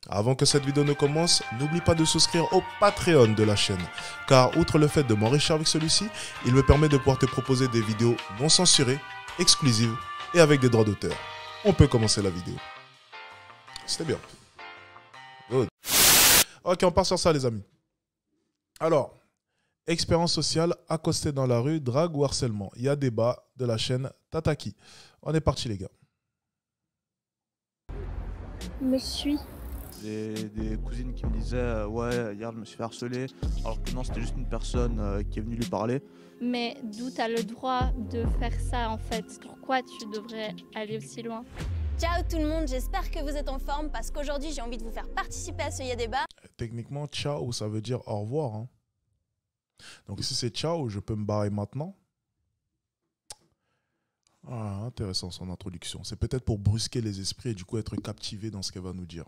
Avant que cette vidéo ne commence, n'oublie pas de souscrire au Patreon de la chaîne, car outre le fait de m'enrichir avec celui-ci, il me permet de pouvoir te proposer des vidéos non censurées, exclusives et avec des droits d'auteur. On peut commencer la vidéo. C'était bien. Good. Ok, on part sur ça les amis. Alors, expérience sociale, accosté dans la rue, drague ou harcèlement. Il y a débat de la chaîne Tataki. On est parti les gars. Me suis. Des cousines qui me disaient ouais hier je me suis fait harceler alors que non c'était juste une personne qui est venue lui parler. Mais d'où t'as le droit de faire ça en fait? Pourquoi tu devrais aller aussi loin? Ciao tout le monde, j'espère que vous êtes en forme parce qu'aujourd'hui j'ai envie de vous faire participer à ce Ya Débat. Techniquement, ciao, ça veut dire au revoir. Hein. Donc si c'est ciao, je peux me barrer maintenant. Ah, intéressant son introduction. C'est peut-être pour brusquer les esprits et du coup être captivé dans ce qu'elle va nous dire.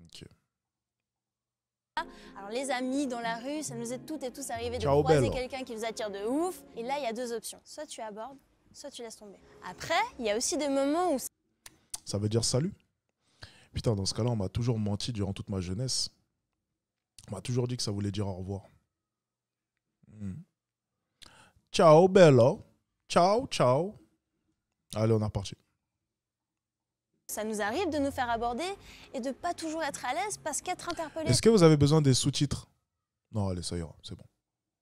Ok. Alors les amis, dans la rue, ça nous est toutes et tous arrivé de Ciao, croiser belle. quelqu'un qui vous attire de ouf. Et là, il y a deux options. Soit tu abordes, soit tu laisses tomber. Après, il y a aussi des moments où... Ça veut dire salut. Putain, dans ce cas-là, on m'a toujours menti durant toute ma jeunesse. On m'a toujours dit que ça voulait dire au revoir. Ciao, bello. Ciao, ciao. Allez, on est reparti. Ça nous arrive de nous faire aborder et de pas toujours être à l'aise parce qu'être interpellé, Est-ce que vous avez besoin des sous-titres? Non, allez, ça ira, c'est bon.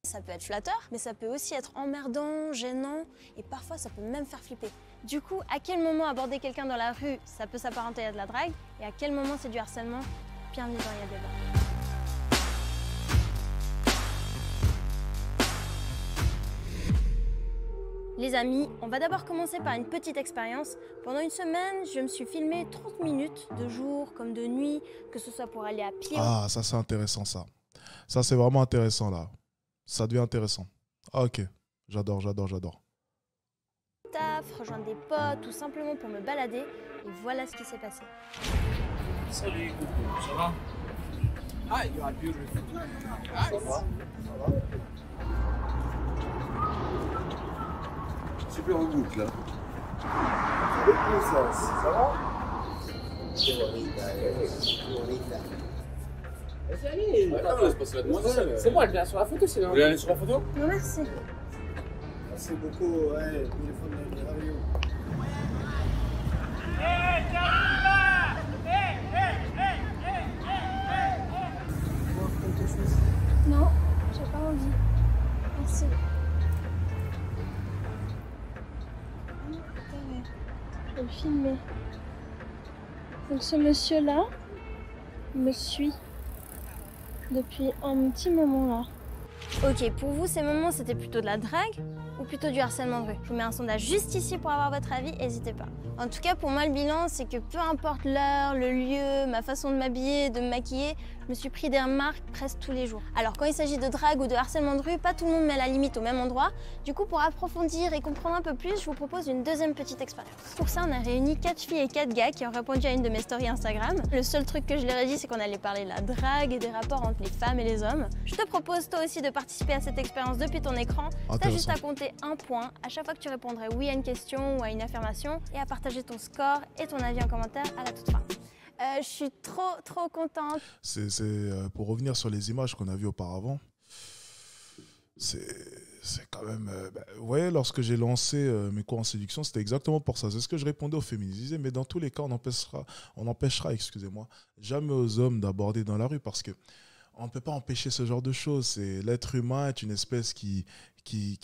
ça peut être flatteur, mais ça peut aussi être emmerdant, gênant et parfois ça peut même faire flipper. Du coup, à quel moment aborder quelqu'un dans la rue, ça peut s'apparenter à de la drague et à quel moment c'est du harcèlement? Bienvenue dans Ya Débat. Les amis, on va d'abord commencer par une petite expérience. Pendant une semaine, je me suis filmé 30 minutes, de jour comme de nuit, que ce soit pour aller à pied. Ah, ça c'est intéressant ça. Ça c'est vraiment intéressant là. Ça devient intéressant. Ah, ok, j'adore, j'adore, j'adore. Au taf, rejoindre des potes, tout simplement pour me balader. Et voilà ce qui s'est passé. Salut coucou, ça va? Ah, you are beautiful. Ah, ça va? Super en goutte là. Ça va? C'est moi, je viens sur la photo sinon. Vous voulez aller sur la photo? Non, merci. Merci beaucoup, ouais, téléphone de radio. Non, j'ai pas envie. Merci. Je vais le filmer. Donc ce monsieur-là me suit depuis un petit moment là. Ok, pour vous, ces moments, c'était plutôt de la drague ou plutôt du harcèlement de rue? Je vous mets un sondage juste ici pour avoir votre avis, n'hésitez pas. En tout cas, pour moi, le bilan, c'est que peu importe l'heure, le lieu, ma façon de m'habiller, de me maquiller, je me suis pris des remarques presque tous les jours. Alors, quand il s'agit de drague ou de harcèlement de rue, pas tout le monde met la limite au même endroit. Du coup, pour approfondir et comprendre un peu plus, je vous propose une deuxième petite expérience. Pour ça, on a réuni 4 filles et 4 gars qui ont répondu à une de mes stories Instagram. Le seul truc que je leur ai dit, c'est qu'on allait parler de la drague et des rapports entre les femmes et les hommes. Je te propose, toi aussi, de participer à cette expérience depuis ton écran. T'as juste à compter un point à chaque fois que tu répondrais oui à une question ou à une affirmation et à partager ton score et ton avis en commentaire à la toute fin. Je suis trop contente. Pour revenir sur les images qu'on a vues auparavant, c'est quand même... vous voyez, lorsque j'ai lancé mes cours en séduction, c'était exactement pour ça. C'est ce que je répondais aux féministes. Je disais, mais dans tous les cas, on empêchera, excusez-moi, jamais aux hommes d'aborder dans la rue parce que on ne peut pas empêcher ce genre de choses. L'être humain est une espèce qui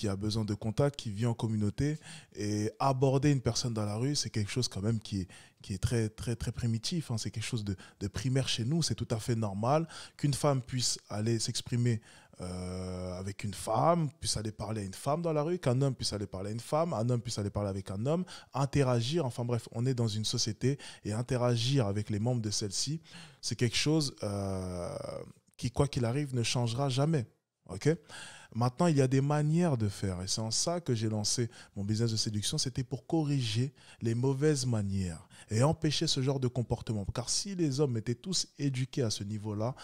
a besoin de contact, qui vit en communauté. Et aborder une personne dans la rue, c'est quelque chose quand même qui est très, très, très primitif. Hein. C'est quelque chose de primaire chez nous. C'est tout à fait normal qu'une femme puisse aller s'exprimer avec une femme, puisse aller parler à une femme dans la rue, qu'un homme puisse aller parler à une femme, un homme puisse aller parler avec un homme, interagir. Enfin bref, on est dans une société et interagir avec les membres de celle-ci, c'est quelque chose qui, quoi qu'il arrive, ne changera jamais. Okay? Maintenant, il y a des manières de faire et c'est en ça que j'ai lancé mon business de séduction. C'était pour corriger les mauvaises manières et empêcher ce genre de comportement. Car si les hommes étaient tous éduqués à ce niveau-là,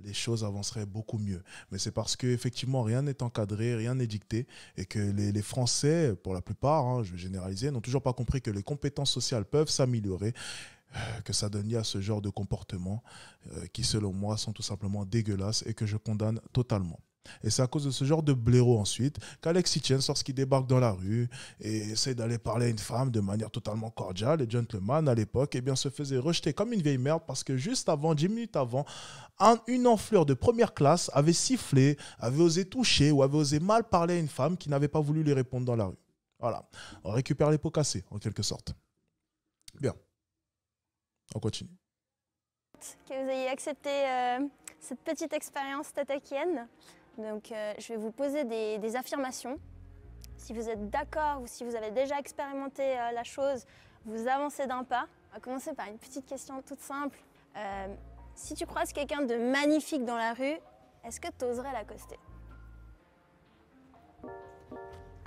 les choses avanceraient beaucoup mieux. Mais c'est parce qu'effectivement, rien n'est encadré, rien n'est dicté et que les Français, pour la plupart, hein, je vais généraliser, n'ont toujours pas compris que les compétences sociales peuvent s'améliorer. que ça donne lieu à ce genre de comportements qui, selon moi, sont tout simplement dégueulasses et que je condamne totalement. Et c'est à cause de ce genre de blaireau ensuite qu'Alexis Tjens, lorsqu'il débarque dans la rue et essaie d'aller parler à une femme de manière totalement cordiale et gentleman à l'époque, eh bien, se faisait rejeter comme une vieille merde parce que juste avant, 10 minutes avant, une enflure de première classe avait sifflé, avait osé toucher ou avait osé mal parler à une femme qui n'avait pas voulu lui répondre dans la rue. Voilà, on récupère les pots cassés en quelque sorte. Bien, on continue. Que vous ayez accepté cette petite expérience tatakienne. Donc, je vais vous poser des affirmations. Si vous êtes d'accord ou si vous avez déjà expérimenté la chose, vous avancez d'un pas. On va commencer par une petite question toute simple. Si tu croises quelqu'un de magnifique dans la rue, est-ce que tu oserais l'accoster?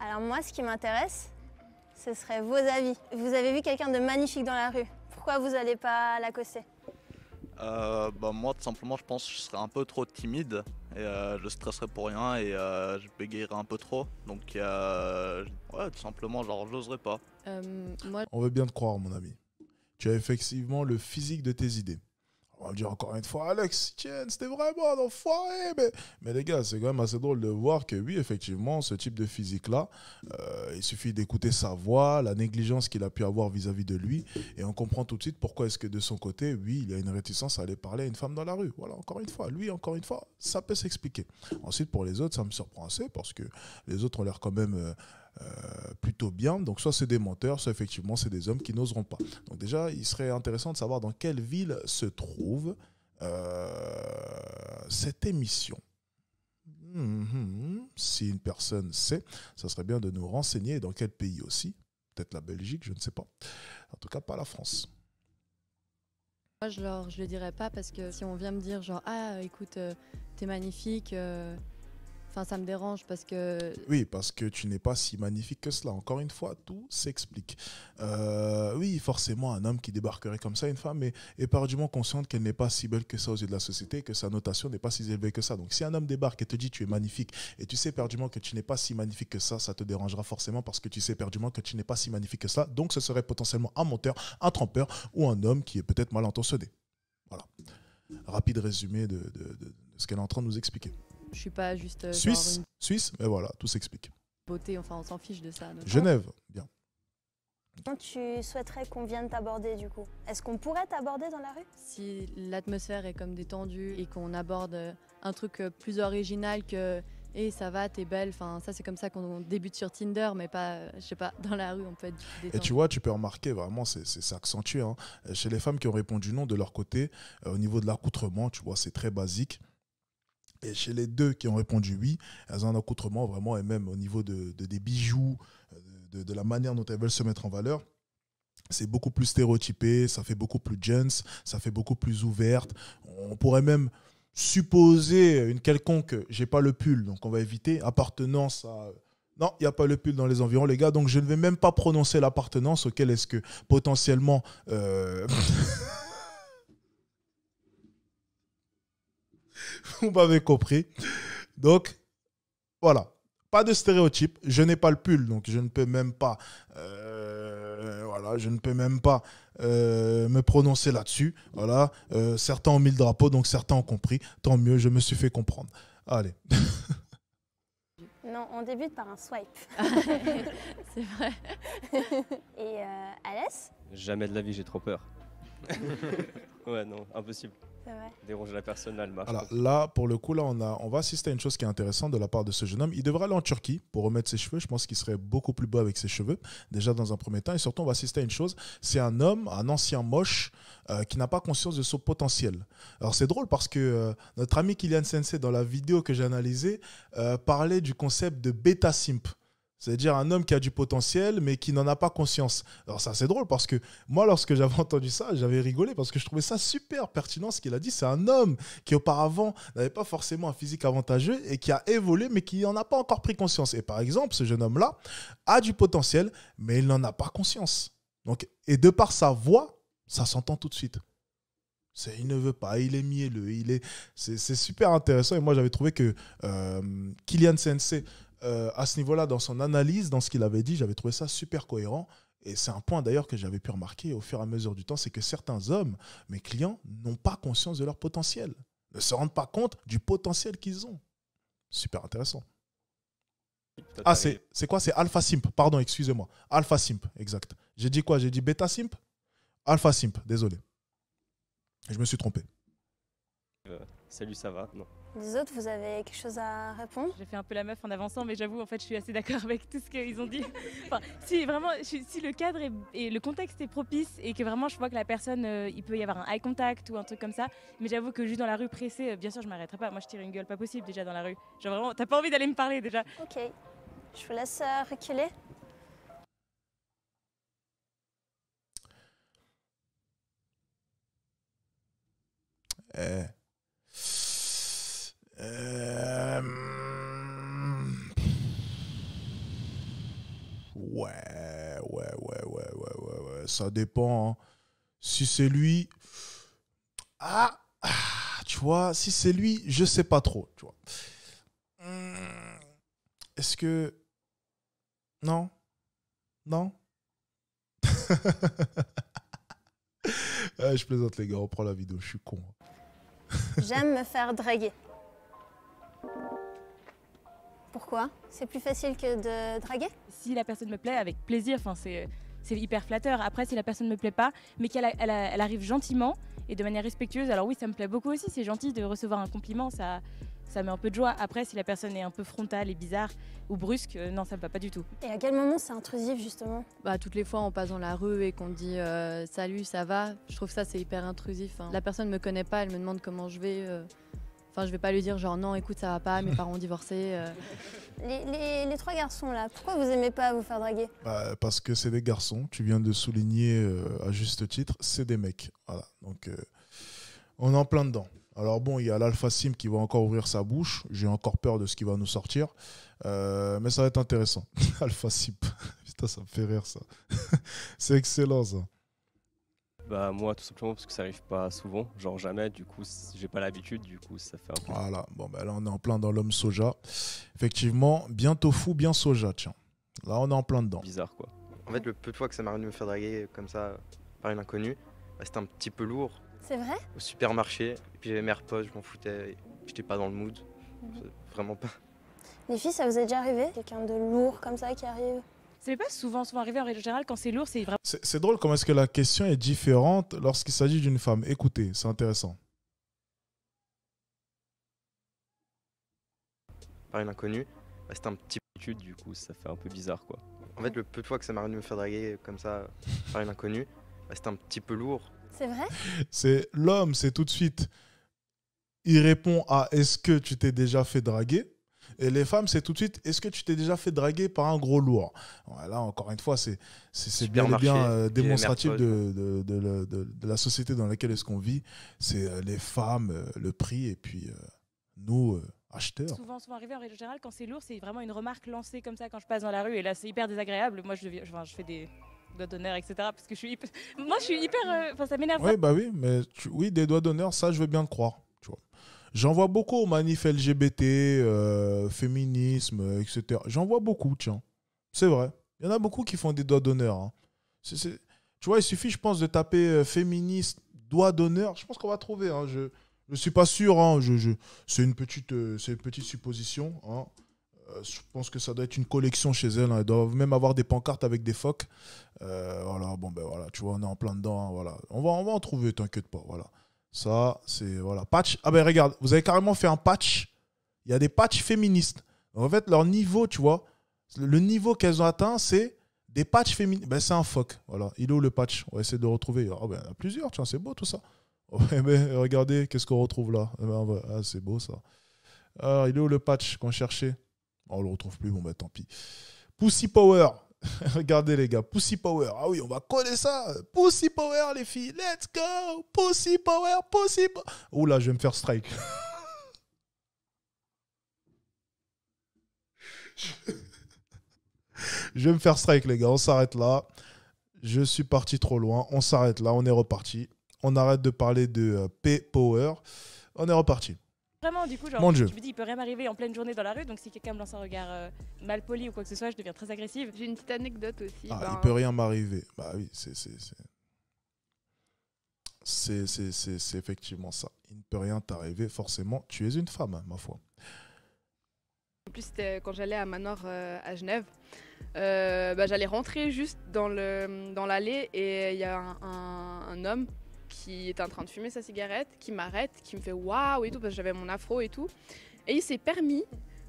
Alors moi, ce qui m'intéresse, ce serait vos avis. Vous avez vu quelqu'un de magnifique dans la rue. Pourquoi vous n'allez pas l'accoster? Moi, tout simplement, je pense que je serais un peu trop timide et je stresserais pour rien et je bégayerais un peu trop. Donc, ouais, tout simplement, genre, j'oserais pas. On veut bien te croire, mon ami. Tu as effectivement le physique de tes idées. On va le dire encore une fois, Alex, tiens, c'était vraiment un enfoiré. Mais les gars, c'est quand même assez drôle de voir que oui, effectivement, ce type de physique-là, il suffit d'écouter sa voix, la négligence qu'il a pu avoir vis-à-vis de lui, et on comprend tout de suite pourquoi est-ce que de son côté, oui, il y a une réticence à aller parler à une femme dans la rue. Voilà, encore une fois, lui, encore une fois, ça peut s'expliquer. Ensuite, pour les autres, ça me surprend assez, parce que les autres ont l'air quand même... plutôt bien, donc soit c'est des menteurs, soit effectivement c'est des hommes qui n'oseront pas. Donc déjà, il serait intéressant de savoir dans quelle ville se trouve cette émission. Si une personne sait, ça serait bien de nous renseigner, dans quel pays aussi, peut-être la Belgique, je ne sais pas, en tout cas pas la France. Moi, je le dirais pas parce que si on vient me dire genre ah écoute t'es magnifique, ça me dérange parce que... Oui, parce que tu n'es pas si magnifique que cela. Encore une fois, tout s'explique. Oui, forcément, un homme qui débarquerait comme ça, une femme est éperdument consciente qu'elle n'est pas si belle que ça aux yeux de la société, que sa notation n'est pas si élevée que ça. Donc si un homme débarque et te dit tu es magnifique et tu sais éperdument que tu n'es pas si magnifique que ça te dérangera forcément parce que tu sais éperdument que tu n'es pas si magnifique que ça. Donc ce serait potentiellement un menteur, un trompeur ou un homme qui est peut-être mal intentionné. Voilà. Rapide résumé de ce qu'elle est en train de nous expliquer. Je suis pas juste Suisse, mais voilà, tout s'explique. Beauté, on s'en fiche de ça. Genève, bien. Comment tu souhaiterais qu'on vienne t'aborder du coup? Est-ce qu'on pourrait t'aborder dans la rue? Si l'atmosphère est comme détendue et qu'on aborde un truc plus original que hey, ça va, t'es belle, ça c'est comme ça qu'on débute sur Tinder, mais pas, je sais pas, dans la rue on peut être détendu. Et tu vois, tu peux remarquer vraiment, c'est accentué. Hein. Chez les femmes qui ont répondu non de leur côté, au niveau de l'accoutrement, tu vois, c'est très basique. Et chez les deux qui ont répondu oui, elles ont un accoutrement vraiment, et même au niveau des bijoux, de la manière dont elles veulent se mettre en valeur, c'est beaucoup plus stéréotypé, ça fait beaucoup plus gens, ça fait beaucoup plus ouverte. On pourrait même supposer une quelconque, j'ai pas le pull, donc on va éviter, appartenance à... Non, il n'y a pas le pull dans les environs, les gars, donc je ne vais même pas prononcer l'appartenance auquel est-ce que potentiellement... Vous m'avez compris. Donc, voilà. Pas de stéréotype. Je n'ai pas le pull, donc je ne peux même pas, me prononcer là-dessus. Voilà. Certains ont mis le drapeau, donc certains ont compris. Tant mieux, je me suis fait comprendre. Allez. Non, on débute par un swipe. C'est vrai. Et Alès? Jamais de la vie, j'ai trop peur. Ouais, non, impossible. C'est vrai. Déranger la personne, là, elle marche. Alors, là, pour le coup, là, on va assister à une chose qui est intéressante de la part de ce jeune homme. Il devrait aller en Turquie pour remettre ses cheveux. Je pense qu'il serait beaucoup plus beau avec ses cheveux, déjà dans un premier temps. Et surtout, on va assister à une chose. C'est un homme, un ancien moche, qui n'a pas conscience de son potentiel. Alors, c'est drôle parce que notre ami Kylian Sensei, dans la vidéo que j'ai analysée, parlait du concept de bêta simp. C'est-à-dire un homme qui a du potentiel, mais qui n'en a pas conscience. Alors ça, c'est drôle parce que moi, lorsque j'avais entendu ça, j'avais rigolé parce que je trouvais ça super pertinent ce qu'il a dit. C'est un homme qui auparavant n'avait pas forcément un physique avantageux et qui a évolué, mais qui n'en a pas encore pris conscience. Et par exemple, ce jeune homme-là a du potentiel, mais il n'en a pas conscience. Donc, et de par sa voix, ça s'entend tout de suite. Il ne veut pas, il est mielleux, c'est super intéressant. Et moi, j'avais trouvé que Kylian Sensei, à ce niveau-là, dans son analyse, dans ce qu'il avait dit, j'avais trouvé ça super cohérent. Et c'est un point d'ailleurs que j'avais pu remarquer au fur et à mesure du temps, c'est que certains hommes, mes clients, n'ont pas conscience de leur potentiel, ne se rendent pas compte du potentiel qu'ils ont. Super intéressant. Ah, c'est quoi? C'est Alpha Simp. Pardon, excusez-moi. Alpha Simp, exact. J'ai dit quoi? J'ai dit Beta Simp? Alpha Simp, désolé. Je me suis trompé. Salut, ça va? Non. Les autres, vous avez quelque chose à répondre? J'ai fait un peu la meuf en avançant, mais j'avoue, en fait, je suis assez d'accord avec tout ce qu'ils ont dit. Enfin, si vraiment, si le cadre et le contexte est propice et que vraiment je vois que la personne, il peut y avoir un eye contact ou un truc comme ça, mais j'avoue que juste dans la rue pressée, bien sûr, je m'arrêterai pas. Moi, je tire une gueule pas possible déjà dans la rue. Genre vraiment, t'as pas envie d'aller me parler déjà. Ok, je vous laisse reculer. Ouais. Ça dépend. Hein. Si c'est lui. Tu vois, si c'est lui, je sais pas trop. Tu vois. Est-ce que. Non. Je plaisante, les gars. On prend la vidéo. Je suis con. J'aime me faire draguer. Pourquoi? C'est plus facile que de draguer? Si la personne me plaît, avec plaisir, enfin, c'est hyper flatteur. Après, si la personne ne me plaît pas, mais qu'elle arrive gentiment et de manière respectueuse, alors oui, ça me plaît beaucoup aussi. C'est gentil de recevoir un compliment, ça met un peu de joie. Après, si la personne est un peu frontale et bizarre ou brusque, non, ça me va pas du tout. Et à quel moment c'est intrusif, justement? Bah, toutes les fois, on passe dans la rue et qu'on dit salut, ça va. Je trouve ça, c'est hyper intrusif. Hein. La personne ne me connaît pas, elle me demande comment je vais. Enfin, je vais pas lui dire genre non, écoute, ça va pas, mes parents ont divorcé. Les trois garçons là, pourquoi vous aimez pas vous faire draguer? Parce que c'est des garçons, tu viens de souligner à juste titre, c'est des mecs. Voilà. Donc, on est en plein dedans. Alors bon, il y a l'Alpha Sim qui va encore ouvrir sa bouche. J'ai encore peur de ce qui va nous sortir. Mais ça va être intéressant. Alpha Sim. Putain, ça me fait rire ça. C'est excellent ça. Bah moi tout simplement parce que ça arrive pas souvent, genre jamais, du coup j'ai pas l'habitude, du coup ça fait un peu... Voilà, bon bah là on est en plein dans l'homme soja. Effectivement, bien tofu, bien soja, tiens. Là on est en plein dedans. Bizarre quoi. En fait le peu de fois que ça m'arrive de me faire draguer comme ça par une inconnue, bah, c'était un petit peu lourd. C'est vrai? Au supermarché, et puis j'avais mes AirPods, je m'en foutais, j'étais pas dans le mood. Vraiment pas. Les filles, ça vous est déjà arrivé? Quelqu'un de lourd comme ça qui arrive? Ça m'est pas souvent arrivé en règle générale, quand c'est lourd, c'est vraiment... C'est drôle comment est-ce que la question est différente lorsqu'il s'agit d'une femme. Écoutez, c'est intéressant. Par une inconnue, bah, c'était un petit peu... Du coup ça fait un peu bizarre quoi. En fait le peu de fois que ça m'arrive de me faire draguer comme ça par une inconnue, bah, c'était un petit peu lourd. C'est vrai? C'est l'homme, c'est tout de suite. Il répond à est-ce que tu t'es déjà fait draguer? Et les femmes, c'est tout de suite, est-ce que tu t'es déjà fait draguer par un gros lourd? Là, encore une fois, c'est bien et bien démonstratif de la société dans laquelle est-ce qu'on vit. C'est les femmes, le prix, et puis nous, acheteurs. Souvent arrivé en règle générale, quand c'est lourd, c'est vraiment une remarque lancée comme ça quand je passe dans la rue. Et là, c'est hyper désagréable. Moi, je fais des doigts d'honneur, etc. Parce que je suis hyper... Moi, je suis hyper... ça m'énerve. Oui, bah oui, mais oui, des doigts d'honneur, ça, je veux bien le croire. Tu vois. J'en vois beaucoup aux manifs LGBT, féminisme, etc. J'en vois beaucoup, tiens. C'est vrai. Il y en a beaucoup qui font des doigts d'honneur. Hein. Tu vois, il suffit, je pense, de taper féministe, doigt d'honneur. Je pense qu'on va trouver. Hein. Je ne suis pas sûr. Hein. C'est une petite supposition. Hein. Je pense que ça doit être une collection chez elles. Hein. Elles doivent même avoir des pancartes avec des phoques. Voilà, bon, ben voilà, tu vois, on est en plein dedans. Hein, voilà. On va en trouver, t'inquiète pas. Voilà. Ça, c'est... Voilà. Patch. Ah ben regarde, vous avez carrément fait un patch. Il y a des patchs féministes. En fait, leur niveau, tu vois, le niveau qu'elles ont atteint, c'est des patchs féministes. Ben, c'est un phoque. Voilà. Il est où le patch? On va essayer de retrouver. Ah ben, il y en a plusieurs, tiens, c'est beau tout ça. Ouais, ben, regardez, qu'est-ce qu'on retrouve là? Ah, c'est beau ça. Alors, il est où le patch qu'on cherchait? On le retrouve plus, bon ben tant pis. Pussy Power. Regardez les gars, Pussy Power. Ah oui, on va coller ça. Pussy Power les filles, let's go. Pussy Power, Pussy Power. Ouh là, je vais me faire strike. Je vais me faire strike les gars, on s'arrête là. Je suis parti trop loin, on s'arrête là, on est reparti. On arrête de parler de P-Power. On est reparti. Vraiment, du coup, genre, Mon Dieu. je me dis, il peut rien m'arriver en pleine journée dans la rue, donc si quelqu'un me lance un regard mal poli ou quoi que ce soit, je deviens très agressive. J'ai une petite anecdote aussi. Ah, il peut rien m'arriver. Bah oui, c'est effectivement ça. Il ne peut rien t'arriver, forcément. Tu es une femme, hein, ma foi. En plus, c'était quand j'allais à Manor à Genève. J'allais rentrer juste dans l'allée et il y a un homme qui était en train de fumer sa cigarette, qui m'arrête, qui me fait waouh et tout, parce que j'avais mon afro et tout. Et il s'est permis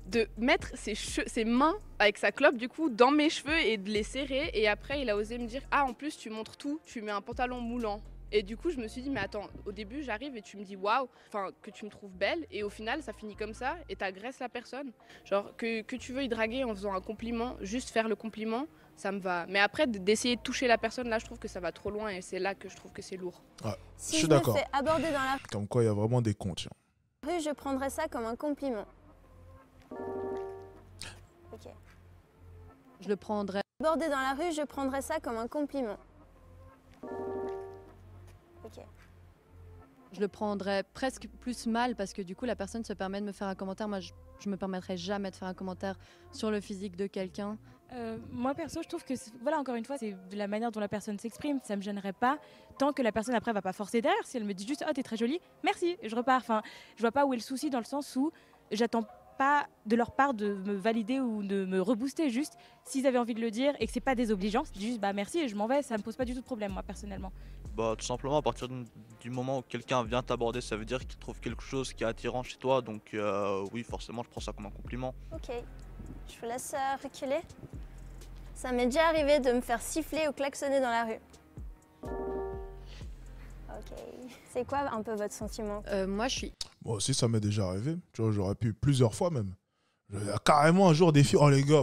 de mettre ses mains avec sa clope du coup dans mes cheveux et de les serrer. Et après, il a osé me dire ah, en plus, tu montres tout, tu mets un pantalon moulant. Et du coup, je me suis dit, mais attends, au début, j'arrive et tu me dis waouh, enfin, que tu me trouves belle, et au final, ça finit comme ça, et t'agresses la personne. Genre, que tu veuilles draguer en faisant un compliment, juste faire le compliment, ça me va. Mais après, d'essayer de toucher la personne, là, je trouve que ça va trop loin, et c'est là que je trouve que c'est lourd. Ouais, Si je suis je me d'accord. fais aborder dans la Comme quoi, il y a vraiment des cons, tiens. rue, je prendrais ça comme un compliment. Ok. Je le prendrais. Aborder dans la rue, je prendrais ça comme un compliment. Ok. Je le prendrais presque plus mal parce que du coup la personne se permet de me faire un commentaire. Moi je me permettrais jamais de faire un commentaire sur le physique de quelqu'un. Moi perso, je trouve que voilà, encore une fois, c'est de la manière dont la personne s'exprime, ça me gênerait pas tant que la personne après va pas forcer derrière. Si elle me dit juste oh t'es très jolie, merci, et je repars. Enfin, je vois pas où est le souci dans le sens où j'attends pas de leur part de me valider ou de me rebooster. Juste s'ils avaient envie de le dire et que c'est pas désobligeant, c'est juste bah merci et je m'en vais, ça me pose pas du tout de problème moi personnellement. Bah tout simplement à partir du moment où quelqu'un vient t'aborder, ça veut dire qu'il trouve quelque chose qui est attirant chez toi, donc oui forcément je prends ça comme un compliment. Ok. Je vous laisse reculer. Ça m'est déjà arrivé de me faire siffler ou klaxonner dans la rue. Ok. C'est quoi un peu votre sentiment? Moi je suis... Moi aussi, ça m'est déjà arrivé. Tu vois, j'aurais pu plusieurs fois même. Il y a carrément un jour des filles, oh les gars,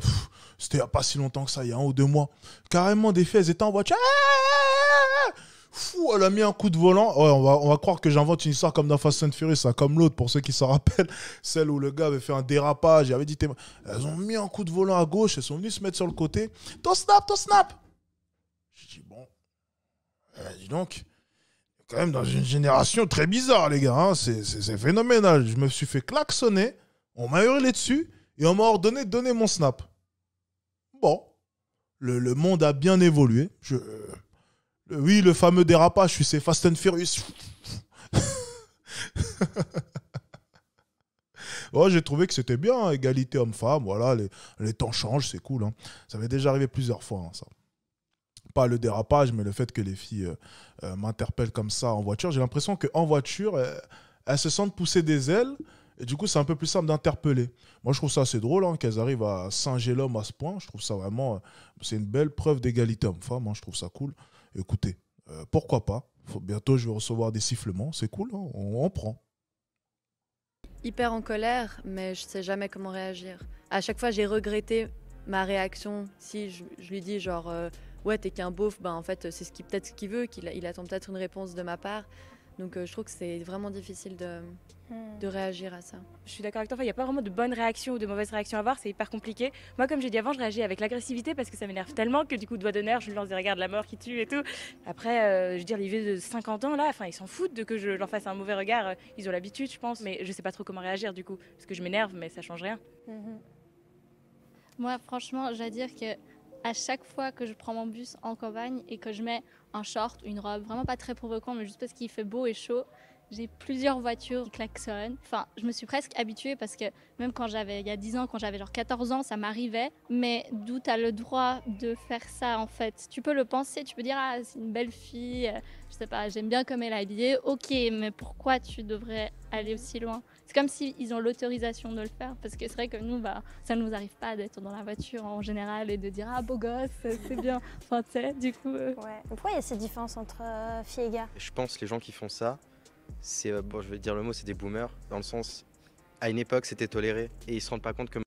c'était il n'y a pas si longtemps que ça, il y a 1 ou 2 mois. Carrément des filles, elles étaient en voiture. Fou, elle a mis un coup de volant. Ouais, on va croire que j'invente une histoire comme dans Fast and Furious, hein, comme l'autre, pour ceux qui s'en rappellent. Celle où le gars avait fait un dérapage, il avait dit, elles ont mis un coup de volant à gauche, elles sont venues se mettre sur le côté. Ton snap, ton snap. J'ai dit, bon, dis donc, quand même dans une génération très bizarre, les gars, hein, c'est phénoménal. Je me suis fait klaxonner, on m'a hurlé dessus, et on m'a ordonné de donner mon snap. Bon, le monde a bien évolué. Oui, le fameux dérapage, c'est Fast and Furious. Ouais, j'ai trouvé que c'était bien, hein, égalité homme-femme, voilà, les temps changent, c'est cool. Hein. Ça m'est déjà arrivé plusieurs fois, hein, ça. Pas le dérapage, mais le fait que les filles m'interpellent comme ça en voiture. J'ai l'impression qu'en voiture, elles se sentent pousser des ailes, et du coup, c'est un peu plus simple d'interpeller. Moi, je trouve ça assez drôle, hein, qu'elles arrivent à singer l'homme à ce point. Je trouve ça vraiment... c'est une belle preuve d'égalité homme-femme, hein, je trouve ça cool. Écoutez, pourquoi pas? Bientôt, je vais recevoir des sifflements. C'est cool, hein, on prend. Hyper en colère, mais je sais jamais comment réagir. À chaque fois, j'ai regretté ma réaction. Si je lui dis genre ouais, t'es qu'un beauf, ben en fait, c'est peut-être ce qu'il veut, il attend peut-être une réponse de ma part. Donc je trouve que c'est vraiment difficile de réagir à ça. Je suis d'accord avec toi, il n'y a pas vraiment de bonnes réactions ou de mauvaises réactions à avoir, c'est hyper compliqué. Moi, comme j'ai dit avant, je réagis avec l'agressivité parce que ça m'énerve tellement que du coup, doigt d'honneur, je lui lance des regards de la mort qui tue et tout. Après, je veux dire, les vieux de 50 ans, là, enfin, ils s'en foutent de que je leur fasse un mauvais regard. Ils ont l'habitude, je pense, mais je sais pas trop comment réagir du coup, parce que je m'énerve, mais ça change rien. Moi, franchement, je dois dire que à chaque fois que je prends mon bus en campagne et que je mets un short ou une robe, vraiment pas très provocant, mais juste parce qu'il fait beau et chaud, j'ai plusieurs voitures qui klaxonnent. Enfin, je me suis presque habituée parce que même il y a 10 ans, quand j'avais genre 14 ans, ça m'arrivait. Mais d'où tu as le droit de faire ça en fait? Tu peux le penser, tu peux dire ah c'est une belle fille, je sais pas, j'aime bien comme elle est habillée. Ok, mais pourquoi tu devrais aller aussi loin? C'est comme s'ils ont l'autorisation de le faire parce que c'est vrai que nous, bah, ça ne nous arrive pas d'être dans la voiture en général et de dire ah beau gosse, c'est bien. Enfin tu sais, du coup... Ouais. Pourquoi il y a cette différence entre filles et gars? Je pense que les gens qui font ça, c'est, bon, je vais dire le mot, c'est des boomers, dans le sens, à une époque, c'était toléré, et ils se rendent pas compte que...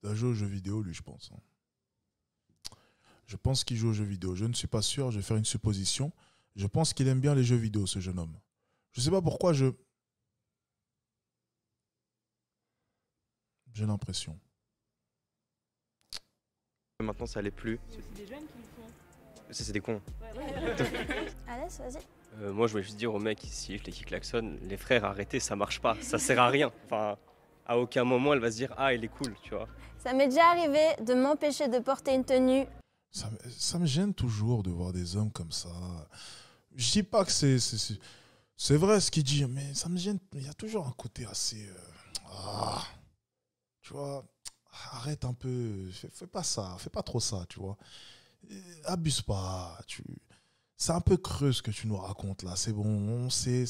Il a joué aux jeux vidéo, lui, je pense. Je pense qu'il joue aux jeux vidéo. Je ne suis pas sûr, je vais faire une supposition. Je pense qu'il aime bien les jeux vidéo, ce jeune homme. Je ne sais pas pourquoi j'ai l'impression. Maintenant, ça l'est plus. C'est aussi des jeunes qui le font. Ça, c'est des cons. Alès, vas-y. Moi, je voulais juste dire aux mecs qui sifflent et qui klaxonnent, les frères, arrêtez, ça marche pas, ça sert à rien. Enfin, à aucun moment, elle va se dire, ah, il est cool, tu vois. Ça m'est déjà arrivé de m'empêcher de porter une tenue. Ça me gêne toujours de voir des hommes comme ça. Je dis pas que c'est vrai ce qu'il dit, mais ça me gêne. Il y a toujours un côté assez... tu vois, arrête un peu. Fais pas ça, fais pas trop ça, tu vois. Abuse pas. C'est un peu creux ce que tu nous racontes là. C'est bon, on sait,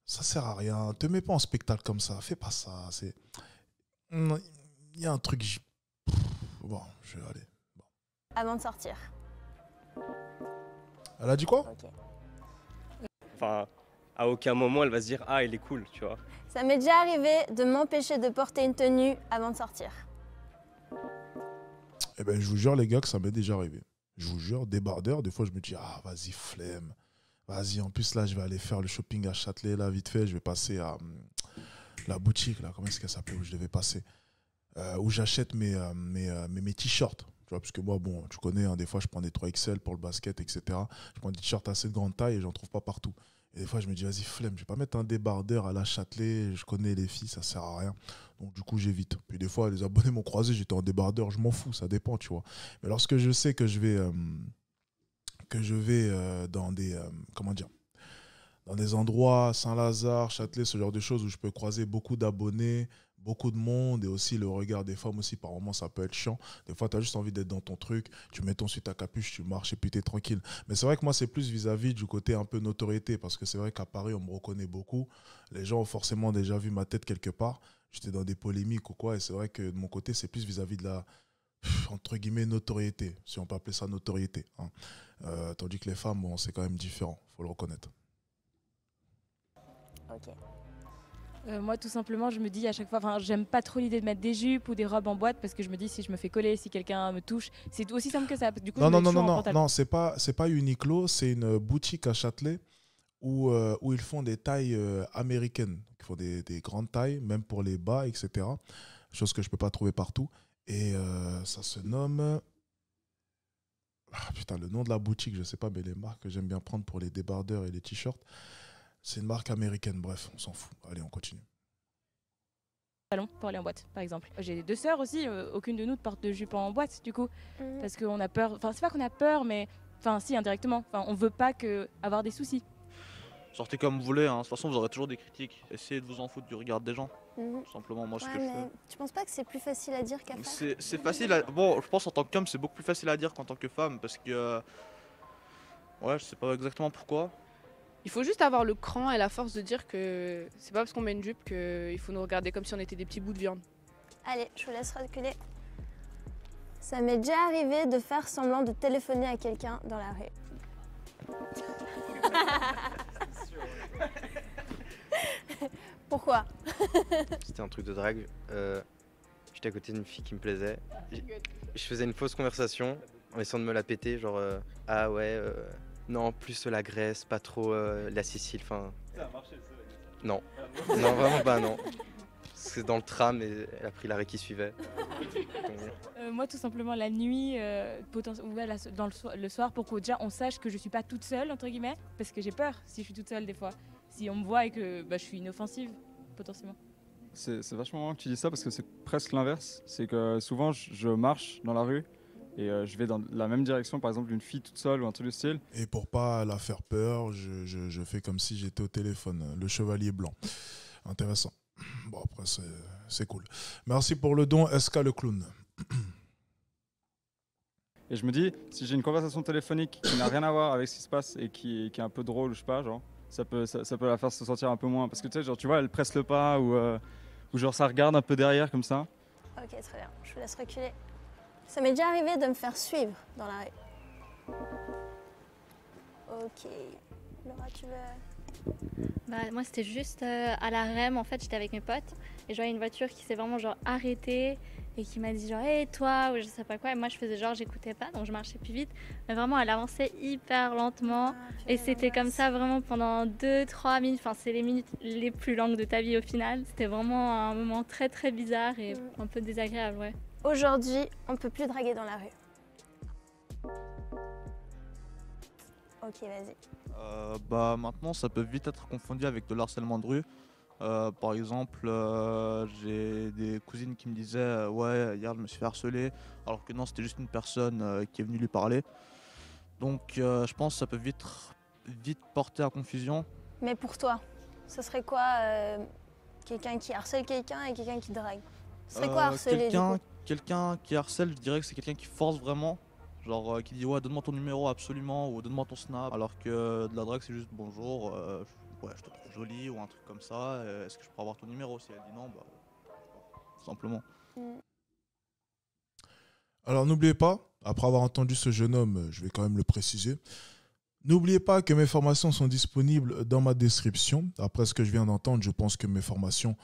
ça sert à rien. Te mets pas en spectacle comme ça. Fais pas ça. Il y a un truc... Bon, je vais aller. Avant de sortir. Elle a dit quoi? Ok. Enfin, à aucun moment, elle va se dire, ah, il est cool, tu vois. Ça m'est déjà arrivé de m'empêcher de porter une tenue avant de sortir. Eh ben, je vous jure, les gars, que ça m'est déjà arrivé. Je vous jure, débardeur, des fois, je me dis, ah, vas-y, flemme. Vas-y, en plus, là, je vais aller faire le shopping à Châtelet, là, vite fait. Je vais passer à la boutique, là, comment est-ce qu'elle s'appelait, où je devais passer. Où j'achète mes t-shirts. Tu vois, parce que moi, bon, tu connais, hein, des fois, je prends des 3XL pour le basket, etc. Je prends des t-shirts assez de grande taille et j'en trouve pas partout. Et des fois, je me dis, vas-y, flemme, je vais pas mettre un débardeur à la Châtelet, je connais les filles, ça sert à rien. Donc, du coup, j'évite. Puis, des fois, les abonnés m'ont croisé, j'étais en débardeur, je m'en fous, ça dépend, tu vois. Mais lorsque je sais que je vais dans des, comment dire, dans des endroits, Saint-Lazare, Châtelet, ce genre de choses où je peux croiser beaucoup d'abonnés, beaucoup de monde et aussi le regard des femmes aussi, par moments, ça peut être chiant. Des fois, tu as juste envie d'être dans ton truc, tu mets ton suite à capuche, tu marches et puis tu es tranquille. Mais c'est vrai que moi, c'est plus vis-à-vis du côté un peu notoriété parce que c'est vrai qu'à Paris, on me reconnaît beaucoup. Les gens ont forcément déjà vu ma tête quelque part. J'étais dans des polémiques ou quoi et c'est vrai que de mon côté, c'est plus vis-à-vis de la, entre guillemets, notoriété, si on peut appeler ça notoriété. Hein. Tandis que les femmes, bon, c'est quand même différent, il faut le reconnaître. Ok. Moi, tout simplement, je me dis à chaque fois, j'aime pas trop l'idée de mettre des jupes ou des robes en boîte parce que je me dis si je me fais coller, si quelqu'un me touche, c'est aussi simple que ça. Du coup, non, c'est pas Uniqlo, c'est une boutique à Châtelet où ils font des tailles américaines, ils font des grandes tailles, même pour les bas, etc. Chose que je peux pas trouver partout. Et ça se nomme... Ah, putain, le nom de la boutique, je sais pas, mais les marques que j'aime bien prendre pour les débardeurs et les t-shirts, c'est une marque américaine. Bref, on s'en fout. Allez, on continue. Pour aller en boîte, par exemple. J'ai 2 sœurs aussi, aucune de nous ne porte de jupe en boîte, du coup, parce qu'on a peur. Enfin, c'est pas qu'on a peur, mais si, indirectement. Enfin, on veut pas avoir des soucis. Sortez comme vous voulez, hein. De toute façon, vous aurez toujours des critiques. Essayez de vous en foutre du regard des gens. Tout simplement, moi, ce que je fais. Tu penses pas que c'est plus facile à dire qu'à faire? C'est facile à... Bon, je pense en tant qu'homme, c'est beaucoup plus facile à dire qu'en tant que femme, parce que... Ouais, je sais pas exactement pourquoi. Il faut juste avoir le cran et la force de dire que c'est pas parce qu'on met une jupe qu'il faut nous regarder comme si on était des petits bouts de viande. Allez, je vous laisse reculer. Ça m'est déjà arrivé de faire semblant de téléphoner à quelqu'un dans la rue. Pourquoi? C'était un truc de drague. J'étais à côté d'une fille qui me plaisait. Je faisais une fausse conversation en essayant de me la péter, genre ah ouais, non, plus la Grèce, pas trop la Sicile, enfin... Ça a marché, ça? Non, non, vraiment pas, non. C'est dans le tram et elle a pris l'arrêt qui suivait. Moi, tout simplement, la nuit, le soir, pour que déjà on sache que je suis pas toute seule, entre guillemets, parce que j'ai peur si je suis toute seule des fois. Si on me voit et que je suis inoffensive, potentiellement. C'est vachement marrant que tu dis ça parce que c'est presque l'inverse. C'est que souvent, je marche dans la rue et je vais dans la même direction, par exemple, d'une fille toute seule ou un truc du style. Et pour pas la faire peur, je fais comme si j'étais au téléphone, le chevalier blanc. Intéressant. Bon, après, c'est cool. Merci pour le don, SK le clown. Et je me dis, si j'ai une conversation téléphonique qui n'a rien à voir avec ce qui se passe et qui est un peu drôle, je sais pas, genre, ça peut la faire se sentir un peu moins. Parce que tu sais, genre, tu vois, elle presse le pas ou genre ça regarde un peu derrière comme ça. Ok, très bien. Je vous laisse reculer. Ça m'est déjà arrivé de me faire suivre dans la rue. Ok. Laura, tu veux... Moi, c'était juste à la REM, en fait, j'étais avec mes potes et je voyais une voiture qui s'est vraiment genre arrêtée et qui m'a dit genre hey, toi, ou je sais pas quoi, et moi je faisais genre j'écoutais pas, donc je marchais plus vite, mais vraiment elle avançait hyper lentement et c'était comme ça vraiment pendant 2-3 minutes, enfin c'est les minutes les plus longues de ta vie au final. C'était vraiment un moment très très bizarre et un peu désagréable, ouais. Aujourd'hui, on peut plus draguer dans la rue. Ok, vas-y. Bah maintenant ça peut vite être confondu avec de l'harcèlement de rue. Par exemple, j'ai des cousines qui me disaient ouais hier je me suis fait harceler, alors que non c'était juste une personne qui est venue lui parler. Donc je pense que ça peut vite porter à confusion. Mais pour toi, ce serait quoi quelqu'un qui harcèle quelqu'un et quelqu'un qui drague? Ce serait quoi harceler du coup? Quelqu'un qui harcèle, je dirais que c'est quelqu'un qui force vraiment. Genre qui dit ouais donne-moi ton numéro absolument ou donne-moi ton snap. Alors que de la drague c'est juste bonjour, ouais je te trouve jolie ou un truc comme ça. Est-ce que je pourrais avoir ton numéro? Si elle dit non, bah tout simplement. Alors n'oubliez pas, après avoir entendu ce jeune homme, je vais quand même le préciser. N'oubliez pas que mes formations sont disponibles dans ma description. Après ce que je viens d'entendre, je pense que mes formations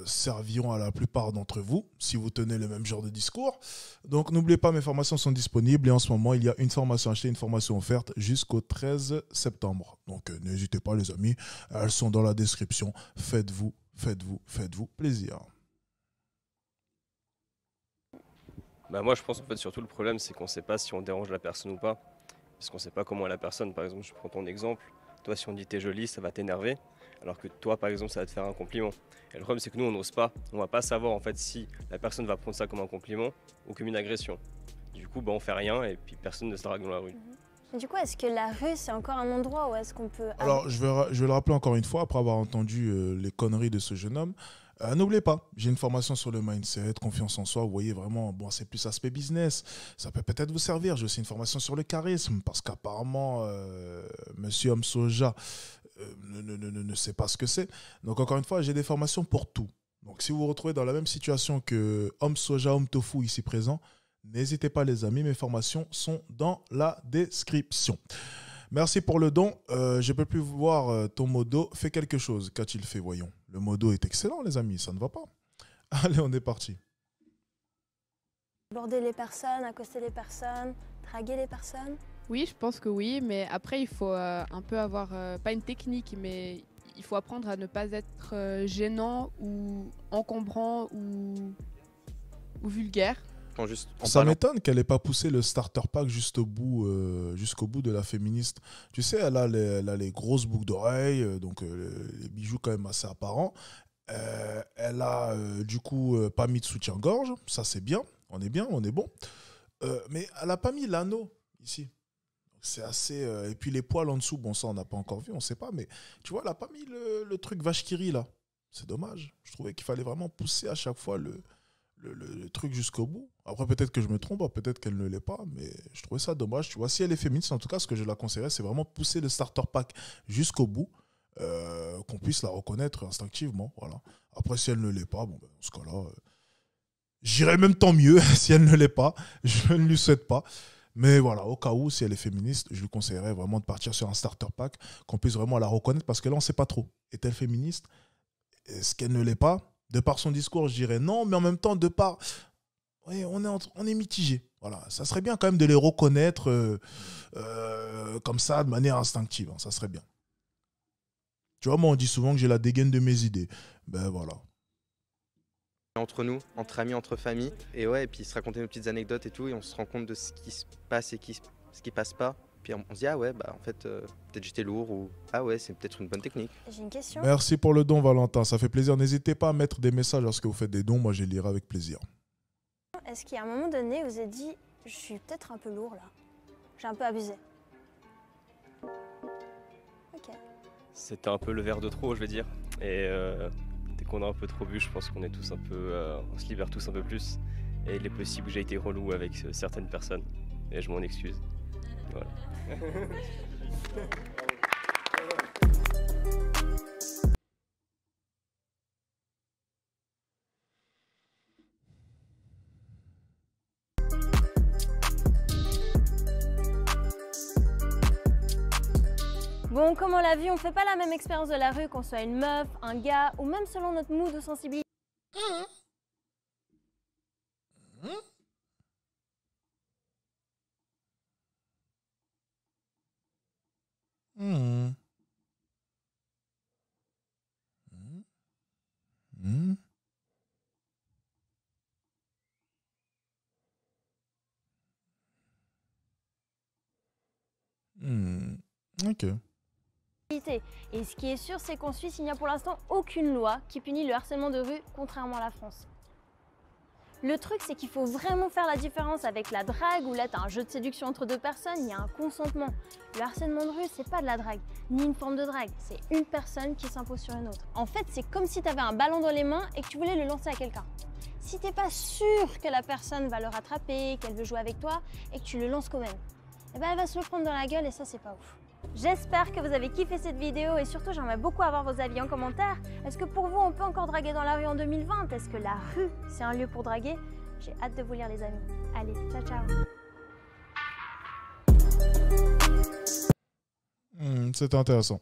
serviront à la plupart d'entre vous, si vous tenez le même genre de discours. Donc n'oubliez pas, mes formations sont disponibles et en ce moment, il y a une formation achetée, une formation offerte jusqu'au 13 septembre. Donc n'hésitez pas les amis, elles sont dans la description. Faites-vous plaisir. Bah moi je pense en fait surtout le problème c'est qu'on sait pas si on dérange la personne ou pas. Parce qu'on sait pas comment est la personne. Par exemple, je prends ton exemple. Toi, si on dit t'es jolie, ça va t'énerver. Alors que toi, par exemple, ça va te faire un compliment. Et le problème, c'est que nous, on n'ose pas. On va pas savoir en fait si la personne va prendre ça comme un compliment ou comme une agression. Du coup, bah, on fait rien et puis personne ne se drague dans la rue. Et du coup, est-ce que la rue, c'est encore un endroit où est-ce qu'on peut... Alors, je vais le rappeler encore une fois, après avoir entendu les conneries de ce jeune homme. N'oubliez pas, j'ai une formation sur le mindset, confiance en soi. Vous voyez vraiment, bon, c'est plus aspect business. Ça peut peut-être vous servir. J'ai aussi une formation sur le charisme, parce qu'apparemment, Monsieur Homme Soja ne sait pas ce que c'est. Donc, encore une fois, j'ai des formations pour tout. Donc, si vous vous retrouvez dans la même situation que Homme Soja, Homme Tofu ici présent, n'hésitez pas, les amis. Mes formations sont dans la description. Merci pour le don. Je ne peux plus voir ton modo. Fais quelque chose. Qu'a-t-il fait, voyons. Le modo est excellent, les amis. Ça ne va pas. Allez, on est parti. Aborder les personnes, accoster les personnes, draguer les personnes? Oui, je pense que oui, mais après, il faut un peu avoir, pas une technique, mais il faut apprendre à ne pas être gênant ou encombrant ou vulgaire. Ça m'étonne qu'elle n'ait pas poussé le starter pack jusqu'au bout de la féministe. Tu sais, elle a les grosses boucles d'oreilles, donc les bijoux quand même assez apparents. Elle a du coup pas mis de soutien-gorge, ça c'est bien, on est bon. Mais elle n'a pas mis l'anneau ici. C'est assez. Et puis les poils en dessous, bon, ça on n'a pas encore vu, on ne sait pas, mais tu vois, elle n'a pas mis le truc vache qui rit là. C'est dommage. Je trouvais qu'il fallait vraiment pousser à chaque fois le truc jusqu'au bout. Après, peut-être que je me trompe, peut-être qu'elle ne l'est pas, mais je trouvais ça dommage. Tu vois, si elle est féministe, en tout cas, ce que je la conseillerais, c'est vraiment pousser le starter pack jusqu'au bout, qu'on puisse la reconnaître instinctivement. Voilà. Après, si elle ne l'est pas, bon, ben, dans ce cas-là, j'irais même tant mieux si elle ne l'est pas. Je ne lui souhaite pas. Mais voilà, au cas où, si elle est féministe, je lui conseillerais vraiment de partir sur un starter pack, qu'on puisse vraiment la reconnaître, parce que là, on ne sait pas trop. Est-elle féministe? Est-ce qu'elle ne l'est pas? De par son discours, je dirais non, mais en même temps, de par... Oui, on est mitigé. Voilà. Ça serait bien quand même de les reconnaître comme ça, de manière instinctive. Hein. Ça serait bien. Tu vois, moi, on dit souvent que j'ai la dégaine de mes idées. Ben voilà. Entre nous, entre amis, entre familles. Et ouais, et puis se raconter nos petites anecdotes et tout, et on se rend compte de ce qui se passe et ce qui passe pas. Puis on se dit, ah ouais, bah en fait, peut-être j'étais lourd, ou ah ouais, c'est peut-être une bonne technique. J'ai une question. Merci pour le don, Valentin. Ça fait plaisir. N'hésitez pas à mettre des messages lorsque vous faites des dons. Moi, je les lirai avec plaisir. Est-ce qu'à un moment donné, vous avez dit, je suis peut-être un peu lourd là? J'ai un peu abusé. Ok. C'était un peu le verre de trop, je vais dire. Et dès qu'on a un peu trop bu, je pense qu'on est tous un peu, on se libère tous un peu plus. Et il est possible que j'ai été relou avec certaines personnes. Et je m'en excuse. Voilà. Bon, comme on l'a vu, on fait pas la même expérience de la rue, qu'on soit une meuf, un gars, ou même selon notre mood ou sensibilité. Ok. Et ce qui est sûr, c'est qu'en Suisse, il n'y a pour l'instant aucune loi qui punit le harcèlement de rue, contrairement à la France. Le truc, c'est qu'il faut vraiment faire la différence avec la drague, où là, tu as un jeu de séduction entre deux personnes, il y a un consentement. Le harcèlement de rue, c'est pas de la drague, ni une forme de drague, c'est une personne qui s'impose sur une autre. En fait, c'est comme si tu avais un ballon dans les mains et que tu voulais le lancer à quelqu'un. Si t'es pas sûr que la personne va le rattraper, qu'elle veut jouer avec toi, et que tu le lances quand même, eh ben elle va se le prendre dans la gueule et ça, c'est pas ouf. J'espère que vous avez kiffé cette vidéo et surtout j'aimerais beaucoup avoir vos avis en commentaire. Est-ce que pour vous on peut encore draguer dans la rue en 2020? Est-ce que la rue c'est un lieu pour draguer? J'ai hâte de vous lire les amis. Allez, ciao ciao. C'était intéressant.